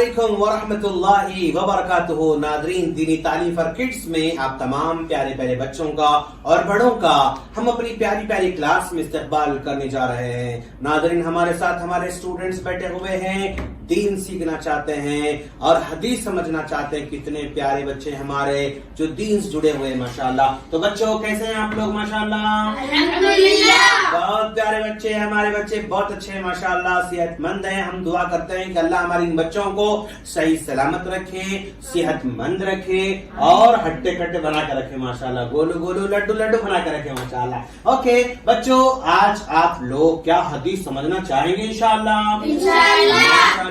علیکم ورحمۃ اللہ وبرکاتہ. ناظرین, دینی تعلیم فار کڈس میں آپ تمام پیارے پیارے بچوں کا اور بڑوں کا ہم اپنی پیاری پیاری کلاس میں استقبال کرنے جا رہے ہیں. ناظرین, ہمارے ساتھ ہمارے اسٹوڈنٹس بیٹھے ہوئے ہیں, دین سیکھنا چاہتے ہیں اور حدیث سمجھنا چاہتے ہیں. کتنے پیارے بچے ہمارے جو دین سے جڑے ہوئے ہیں ماشاءاللہ. تو بچوں کیسے ہیں آپ لوگ؟ ماشاءاللہ الحمدللہ بہت پیارے بچے ہیں ہمارے بچے, بہت اچھے ہیں ماشاءاللہ, صحت مند ہیں. ہم دعا کرتے ہیں کہ اللہ ہمارے ان بچوں کو صحیح سلامت رکھے, صحت مند رکھے اور ہٹے کٹے بنا کے رکھے ماشاءاللہ, گولو گولو لڈو لڈو بنا کے رکھے ماشاءاللہ. اوکے بچوں, آج آپ لوگ کیا حدیث سمجھنا چاہیں گے؟ انشاءاللہ ماشاءاللہ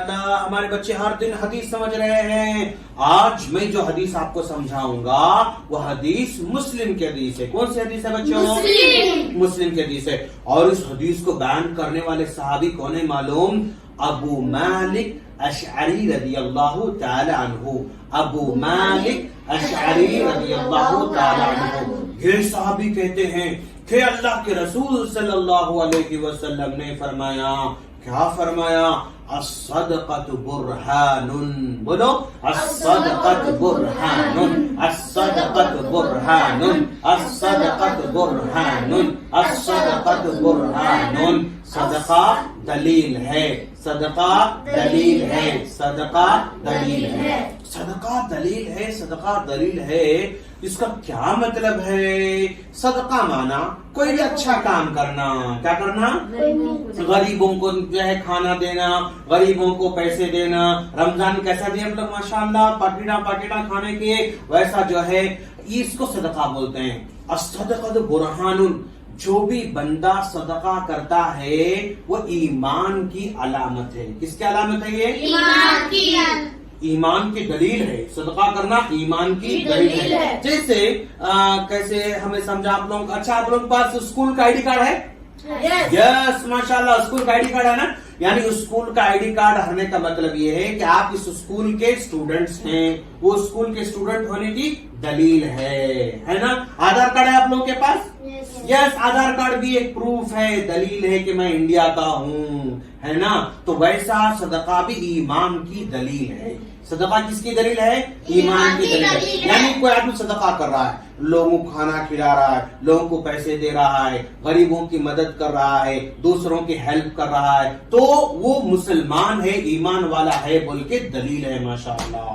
ہمارے بچے ہر دن حدیث سمجھ رہے ہیں. آج میں جو حدیث آپ کو سمجھاؤں گا وہ حدیث مسلم کی حدیث ہے. کون سی حدیث ہے بچوں؟ مسلم کی حدیث ہے. اور اس حدیث کو بیان کرنے والے صحابی کون ہے معلوم؟ ابو مالک اشعری رضی اللہ تعالی عنہ. ابو مالک اشعری رضی اللہ تعالی عنہ. یہ صحابی کہتے ہیں کہ اللہ کے رسول صلی اللہ علیہ وسلم نے فرمایا, کیا فرمایا؟ الصدقۃ برہان. بولو, الصدقۃ برہان, الصدقۃ برہان, الصدقۃ برہان, الصدقۃ برہان. صدقہ دلیل ہے, صدقہ دلیل ہے, صدقہ دلیل ہے, صدقہ دلیل ہے, صدقہ دلیل ہے. اس کا کیا مطلب ہے؟ صدقہ مانا کوئی بھی اچھا کام کرنا. کیا کرنا؟ غریبوں کو جو ہے کھانا دینا, غریبوں کو پیسے دینا. رمضان کیسا دیا ہم لوگ ماشاءاللہ, پاکیٹا کھانے کے, ویسا جو ہے اس کو صدقہ بولتے ہیں. الصدقۃ برہان. جو بھی بندہ صدقہ کرتا ہے وہ ایمان کی علامت ہے. کس کی علامت ہے یہ؟ ایمان کی. ایمان کی دلیل ہے. صدقہ کرنا ایمان کی دلیل ہے. جیسے کیسے ہمیں سمجھا آپ لوگ؟ اچھا, آپ لوگوں کے پاس اسکول کا آئی ڈی کارڈ ہے؟ یس ماشاءاللہ, اسکول کا آئی ڈی کارڈ ہے نا. یعنی اسکول کا آئی ڈی کارڈ ہونے کا مطلب یہ ہے کہ آپ اس اسکول کے اسٹوڈنٹس ہیں. وہ اسکول کے اسٹوڈنٹ ہونے کی دلیل ہے نا. آدھار کارڈ ہے آپ لوگوں کے پاس؟ یس, آدھار کارڈ بھی ایک پروف ہے, دلیل ہے کہ میں انڈیا کا ہوں, ہے نا. تو ویسا صدقہ بھی ایمان کی دلیل ہے. صدقہ کس کی دلیل ہے؟ ایمان کی دلیل ہے. یعنی کوئی آدمی صدقہ کر رہا ہے, لوگوں کو کھانا کھلا رہا ہے, لوگوں کو پیسے دے رہا ہے, غریبوں کی مدد کر رہا ہے, دوسروں کی ہیلپ کر رہا ہے, تو وہ مسلمان ہے, ایمان والا ہے بول کے دلیل ہے ماشاءاللہ.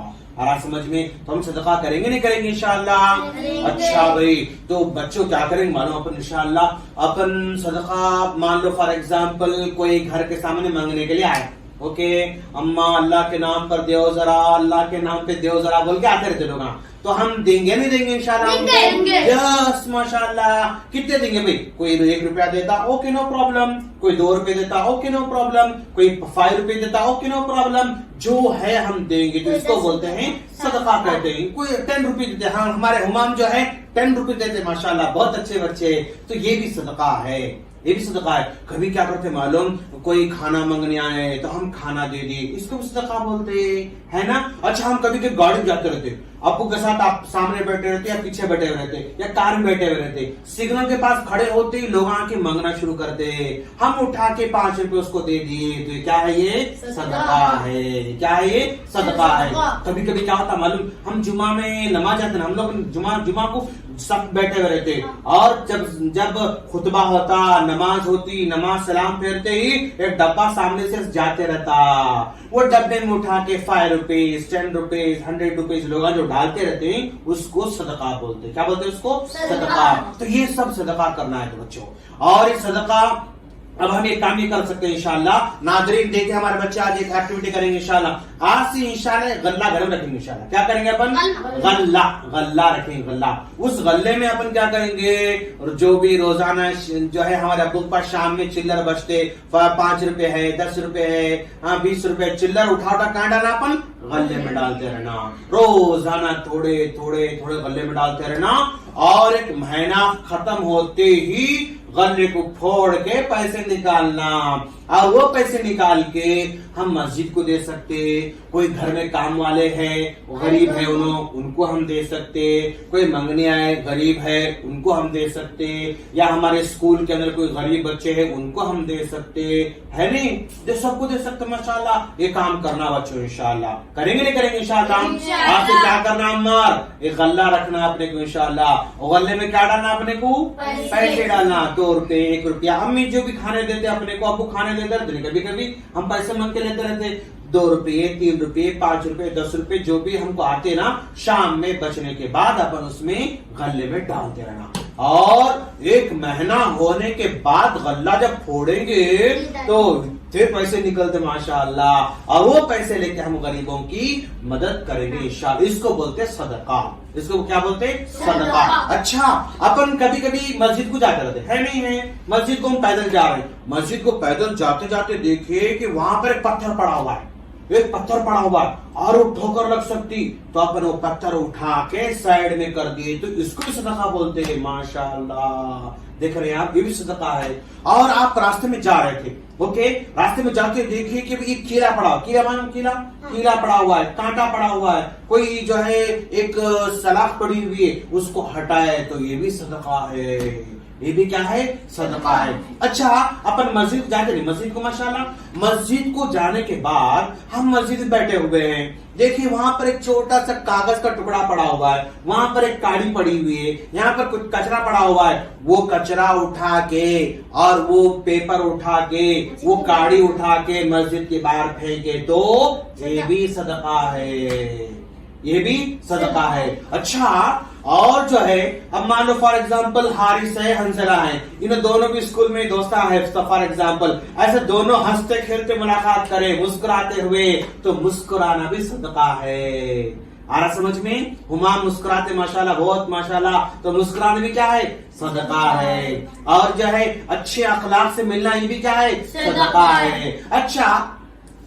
سمجھ میں؟ تو ہم صدقہ کریں گے نہیں کریں گے انشاءاللہ؟ اچھا بھائی, تو بچوں کیا کریں گے معلوم؟ اپن انشاءاللہ اپن صدقہ مان لو فار ایگزامپل کوئی گھر کے سامنے مانگنے کے لیے آئے, اوکے, اماں اللہ کے نام پر دیو ذرا, اللہ کے نام پہ دیو ذرا بول کے آتے رہتے لوگ. تو ہم دیں گے نہیں دیں گے انشاءاللہ؟ یس ماشاءاللہ. کتنے دیں گے بھائی؟ کوئی 1 روپیہ دیتا, اوکے نو پرابلم. کوئی 2 روپے دیتا, اوکے نو پرابلم. کوئی 5 روپے دیتا, اوکے نو پرابلم. جو ہے ہم دیں گے, تو اس کو بولتے ہیں صدقہ کہتے ہیں. کوئی 10 روپے دیتے, ہاں ہمارے ہمام جو ہے 10 روپے دیتے ماشاءاللہ, بہت اچھے بچے. تو یہ بھی صدقہ ہے, یہ بھی صدقہ ہے. کبھی کیا کرتے معلوم؟ کوئی کھانا مانگنے آئے تو ہم کھانا دے دی, اس کو بھی صدقہ بولتے ہے نا. اچھا, ہم کبھی کبھی گاڑی جاتے رہتے, ابو کے ساتھ آپ سامنے بیٹھے رہتے یا پیچھے بیٹھے ہوئے رہتے یا کار میں بیٹھے ہوئے رہتے, سگنل کے پاس کھڑے ہوتے ہی لوگ آ کے مانگنا شروع کرتے, ہم اٹھا کے 5 روپے اس کو دے دیے. تو کیا ہے یہ؟ صدقہ ہے. کیا ہے یہ؟ صدقہ ہے. کبھی کبھی کیا ہوتا معلوم؟ ہم جمعہ میں نماز جاتے نا, ہم لوگ جمعہ کو سب بیٹھے ہوئے رہتے, اور جب خطبہ ہوتا, نماز ہوتی, نماز سلام پھیرتے ہی ایک ڈبہ سامنے سے جاتے رہتا. وہ ڈبے میں اٹھا کے 5 روپیز, 10 روپیز, 100 روپیز لوگ جو ڈالتے رہتے ہیں اس کو صدقہ بولتے. کیا بولتے ہیں اس کو؟ صدقہ. تو یہ سب صدقہ کرنا ہے بچوں. اور یہ صدقہ اب ہم ایک کام یہ کر سکتے ہیں انشاءاللہ. ناظرین دیکھیں, ہمارے بچے آج ایک ایکٹیویٹی کریں گے انشاءاللہ. آج سے انشاءاللہ غلہ گھر میں رکھیں گے انشاءاللہ. کیا کریں گے اپن؟ غلہ رکھیں گے. غلہ, اس غلے میں اپن کیا کریں گے؟ جو بھی روزانہ جو ہے ہمارے ابو کے پاس شام میں چلر بچتے, 5 روپے ہے, 10 روپے ہے, 20 روپے, چلر اٹھا کہاں ڈالنا اپن؟ غلے میں ڈالتے رہنا. روزانہ تھوڑے تھوڑے تھوڑے غلے میں ڈالتے رہنا, اور ایک مہینہ ختم ہوتے ہی गल्ले को फोड़ के पैसे निकालना, और वो पैसे निकाल के हम मस्जिद को दे सकते, कोई घर में काम वाले हैं गरीब है उनको हम दे सकते, कोई मंगने आए गरीब है उनको हम दे सकते, या हमारे स्कूल के अंदर कोई गरीब बच्चे हैं उनको हम दे सकते, है नहीं, जो सबको दे सकते माशाल्लाह। ये काम करना बच्चों इंशाल्लाह, करेंगे नहीं करेंगे इंशाल्लाह। आपसे क्या करना अम्मार, एक गल्ला रखना अपने को इंशाल्लाह, और गल्ले में क्या डालना अपने को, पैसे डालना, 2 रुपए 1 रुपया। अम्मी जो भी खाने देते अपने को, आपको खाने देते रहते, कभी कभी हम पैसे मांग के लेते रहते, 2 रुपये 3 रुपये 5 रुपये 10 रुपये जो भी हमको आते ना, शाम में बचने के बाद अपन उसमें गल्ले में डालते रहना, और 1 महीना होने के बाद गल्ला जब फोड़ेंगे तो फिर पैसे निकलते माशाअल्लाह, और वो पैसे लेके हम गरीबों की मदद करेंगे इंशाअल्लाह। इसको बोलते सदका, इसको क्या बोलते सदका। अच्छा, अपन कभी कभी मस्जिद को जाते रहते है नहीं है, मस्जिद को हम पैदल जा रहे हैं, मस्जिद को पैदल जाते जाते देखे कि वहां पर एक पत्थर पड़ा हुआ है, एक पत्थर पड़ा हुआ है और वो ठोकर लग सकती, तो अपन वो पत्थर उठा के साइड में कर दिए, तो इसको भी सदका बोलते हैं माशाअल्लाह। देख रहे हैं आप, ये भी सदका है। और आप रास्ते में जा रहे थे, ओके, रास्ते में जाते देखिए कि एक कीड़ा पड़ा, कीड़ा मालूम, कीड़ा पड़ा हुआ है, कांटा पड़ा हुआ है, कोई जो है एक सलाख पड़ी हुई है उसको हटाए, तो ये भी सदका है, ये भी क्या है सदका है। अच्छा, अपन मस्जिद जाते नहीं, मस्जिद को माशाल्लाह, मस्जिद को जाने के बाद हम मस्जिद में बैठे हुए हैं, देखिए वहां पर एक छोटा सा कागज का टुकड़ा पड़ा हुआ है, वहां पर एक काड़ी पड़ी हुई है, यहाँ पर कुछ कचरा पड़ा हुआ है, वो कचरा उठा के और वो पेपर उठा के वो काड़ी उठा के मस्जिद के बाहर फेंके, तो ये भी सदका है, ये भी सदका है। अच्छा, और जो है अब मान लो फॉर एग्जाम्पल हारिस है हंसला है, इन दोनों भी स्कूल में दोस्ता है फॉर एग्जाम्पल, ऐसे दोनों हंसते खेलते मुलाकात करें मुस्कुराते हुए, तो मुस्कुराना भी सदका है। आ रहा समझ में, हुमाम मुस्कुराते माशाल्लाह बहुत माशाल्लाह, तो मुस्कुराना भी क्या है सदका है। और जो है अच्छे अखलाक से मिलना, ये भी क्या है सदका है। अच्छा,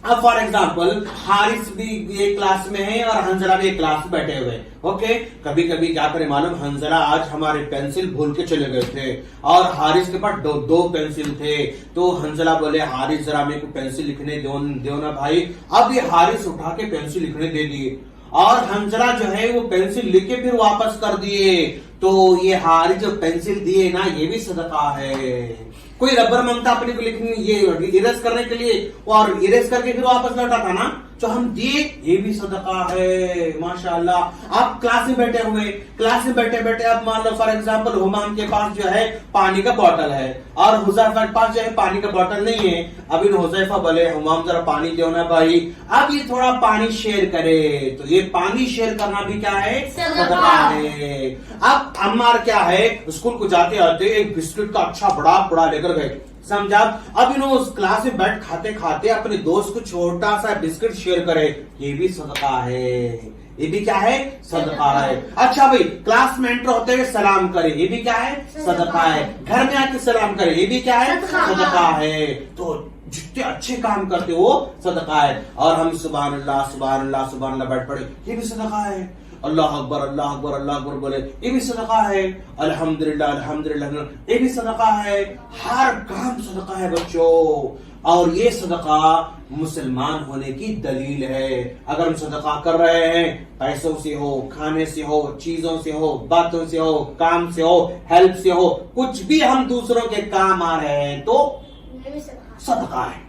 अब फॉर एग्जाम्पल हारिस भी एक क्लास में है और हंजला भी एक क्लास में बैठे हुए, ओके, कभी कभी क्या करे मालूम, हंजला आज हमारे पेंसिल भूल के चले गए थे और हारिस के पास दो पेंसिल थे, तो हंजला बोले हारिस जरा मेरे को पेंसिल लिखने दो ना भाई। अब ये हारिस उठा के पेंसिल लिखने दे दिए और हंजला जो है वो पेंसिल लिख के फिर वापस कर दिए, तो ये हारिस जो पेंसिल दिए ना, ये भी सदका है। कोई रबर मांगता अपने को लिखने, ये इरेज करने के लिए, और इरेज करके फिर वापस लौटा था ना, तो हम दिए, ये भी सदका है माशाअल्लाह। आप क्लास में बैठे हुए, क्लास में बैठे बैठे अब मान लो फॉर एग्जांपल हुमाम के पास जो है पानी का बोतल है और हुजैफा के पास जो है पानी का बोतल नहीं है। अब इन हुजैफा बोले हुमाम जरा पानी दो ना भाई, अब ये थोड़ा पानी शेयर करे, तो ये पानी शेयर करना भी क्या है सदका है। अब अम्मार क्या है, स्कूल को जाते आते एक बिस्किट का अच्छा बड़ा लेकर गए, समझा। अब इन्होंने उस क्लास में बैठ खाते खाते अपने दोस्त को छोटा सा बिस्किट शेयर करे, ये भी सदका है, ये भी क्या है सदका है। अच्छा भाई, क्लास में एंटर होते हुए सलाम करे, ये भी क्या है सदका है। घर में आके सलाम करे, ये भी क्या है सदका है। तो जितने अच्छे काम करते वो सदका है। और हम सुभान अल्लाह सुभान अल्लाह सुभान अल्लाह बैठ पड़े, ये भी सदका है। अल्लाह अकबर अल्लाह अकबर अल्लाह अकबर बोले, ये भी सदका है। अल्हम्दुलिल्लाह अल्हम्दुलिल्लाह, ये भी सदका है। हर काम सदका है बच्चों, और ये सदका मुसलमान होने की दलील है। अगर हम सदका कर रहे हैं, पैसों से हो, खाने से हो, चीजों से हो, बातों से हो, काम से हो, हेल्प से हो, कुछ भी हम दूसरों के काम आ रहे हैं तो सदका है।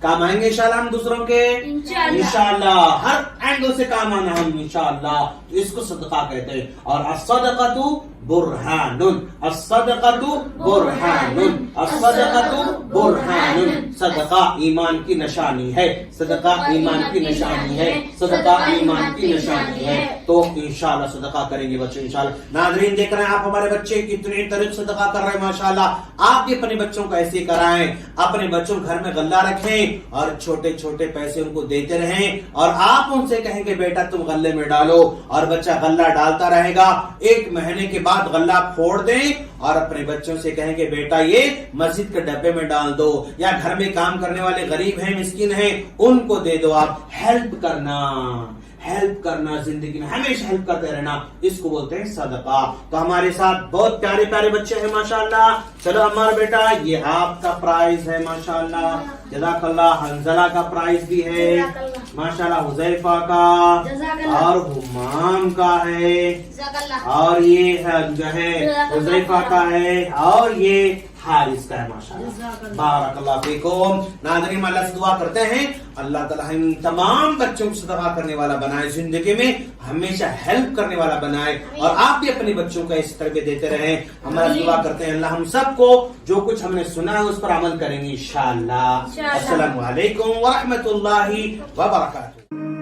काम आएंगे इंशाल्लाह हम दूसरों के, इंशाल्लाह हर एंगल से काम आना हम इंशाल्लाह, तो इसको सदका कहते हैं। और अस्सदक़तु बुरहानुन, अस्सदक़तु बुरहानुन, अस्सदक़तु बुरहानुन। सदका ईमान की निशानी है, सदका ईमान की निशानी है, सदका ईमान की निशानी है। तो इंशाल्लाह सदका करेंगे बच्चे इंशाल्लाह। नाज़रीन देख रहे हैं आप हमारे बच्चे कितने तरह सदका कर रहे हैं माशाल्लाह। आप भी अपने बच्चों को ऐसे कराएं, अपने बच्चों घर में गल्ला रखें और छोटे छोटे पैसे उनको देते रहें, और आप उनसे कहेंगे बेटा तुम गल्ले में डालो, और बच्चा गल्ला डालता रहेगा। 1 महीने के बाद गल्ला फोड़ दें और अपने बच्चों से कहेंगे बेटा ये मस्जिद के डब्बे में डाल दो, या घर में काम करने वाले गरीब हैं मिस्किन हैं उनको दे दो। आप हेल्प करना, हेल्प करना, जिंदगी में हमेशा हेल्प करते रहना, इसको बोलते हैं सदका। तो हमारे साथ बहुत प्यारे प्यारे बच्चे हैं माशाल्लाह। चलो हमारा बेटा, ये आपका प्राइज है माशाल्लाह, जज़ाकल्लाह। हंजला का प्राइज भी है माशाल्लाह, हुज़ैफा का और हुमाम का है, और ये जो है हुज़ैफा का है, और ये हारिस का है माशाल्लाह। बारकल्लाह फीकुम। नाज़रीन, अल्लाह से दुआ करते हैं अल्लाह ताला हम तमाम बच्चों को सदका करने वाला बनाए, जिंदगी में हमेशा हेल्प करने वाला बनाए, और आप भी अपने बच्चों को इस तरह देते रहें। हमारा दुआ करते हैं अल्लाह हम सबको जो कुछ हमने सुना है उस पर अमल करेंगे इंशाअल्लाह। अस्सलामु अलैकुम व रहमतुल्लाहि व बरकातुहू।